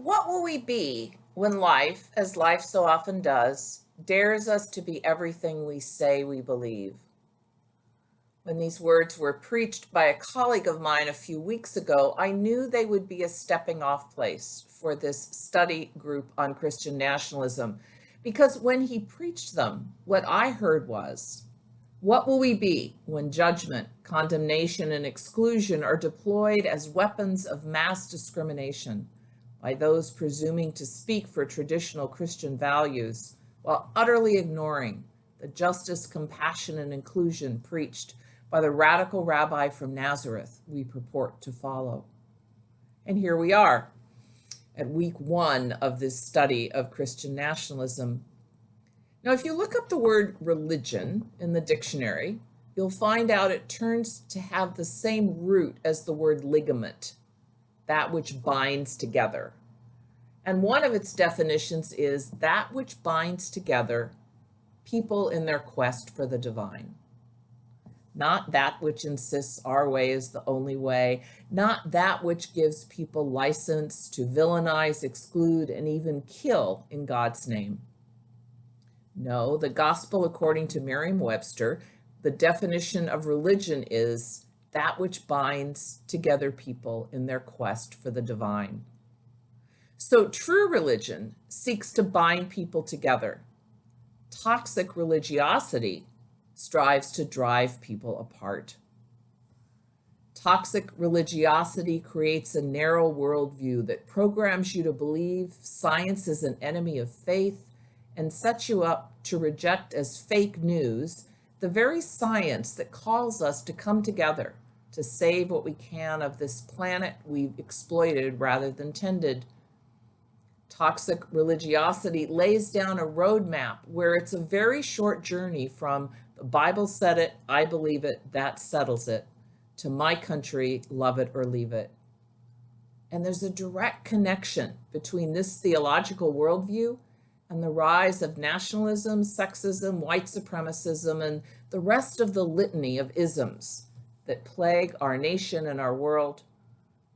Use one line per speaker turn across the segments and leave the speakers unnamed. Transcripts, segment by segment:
What will we be when life, as life so often does, dares us to be everything we say we believe? When these words were preached by a colleague of mine a few weeks ago, I knew they would be a stepping off place for this study group on Christian nationalism, because when he preached them, what I heard was, what will we be when judgment, condemnation, and exclusion are deployed as weapons of mass discrimination by those presuming to speak for traditional Christian values while utterly ignoring the justice, compassion, and inclusion preached by the radical rabbi from Nazareth we purport to follow? And here we are at week 1 of this study of Christian nationalism. Now, if you look up the word religion in the dictionary, you'll find out it turns to have the same root as the word ligament, that which binds together. And one of its definitions is that which binds together people in their quest for the divine. Not that which insists our way is the only way, not that which gives people license to villainize, exclude, and even kill in God's name. No, the gospel, according to Merriam-Webster, the definition of religion is that which binds together people in their quest for the divine. So true religion seeks to bind people together. Toxic religiosity strives to drive people apart. Toxic religiosity creates a narrow worldview that programs you to believe science is an enemy of faith and sets you up to reject as fake news the very science that calls us to come together to save what we can of this planet we've exploited rather than tended. Toxic religiosity lays down a roadmap where it's a very short journey from the Bible said it, I believe it, that settles it, to my country, love it or leave it. And there's a direct connection between this theological worldview and the rise of nationalism, sexism, white supremacism, and the rest of the litany of isms that plague our nation and our world,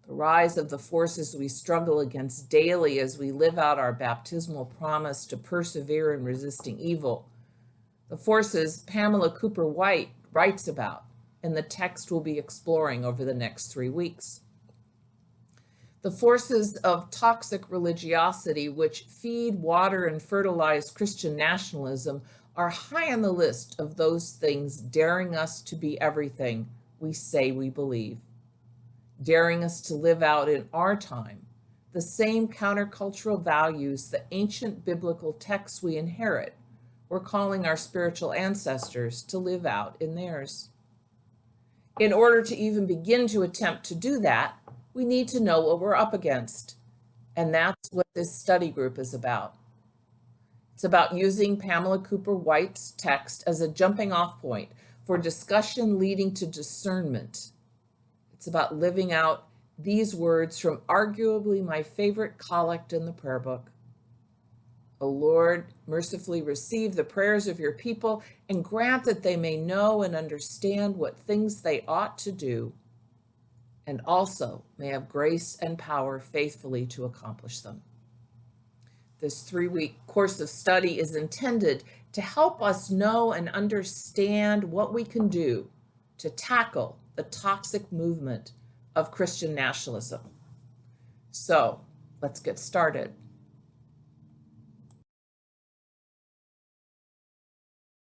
the rise of the forces we struggle against daily as we live out our baptismal promise to persevere in resisting evil, the forces Pamela Cooper-White writes about in the text we'll be exploring over the next 3 weeks. The forces of toxic religiosity which feed, water, and fertilize Christian nationalism are high on the list of those things daring us to be everything we say we believe, daring us to live out in our time the same countercultural values the ancient biblical texts we inherit were calling our spiritual ancestors to live out in theirs. In order to even begin to attempt to do that, we need to know what we're up against. And that's what this study group is about. It's about using Pamela Cooper-White's text as a jumping off point for discussion leading to discernment. It's about living out these words from arguably my favorite collect in the prayer book. O Lord, mercifully receive the prayers of your people and grant that they may know and understand what things they ought to do, and also may have grace and power faithfully to accomplish them. This 3-week course of study is intended to help us know and understand what we can do to tackle the toxic movement of Christian nationalism. So let's get started.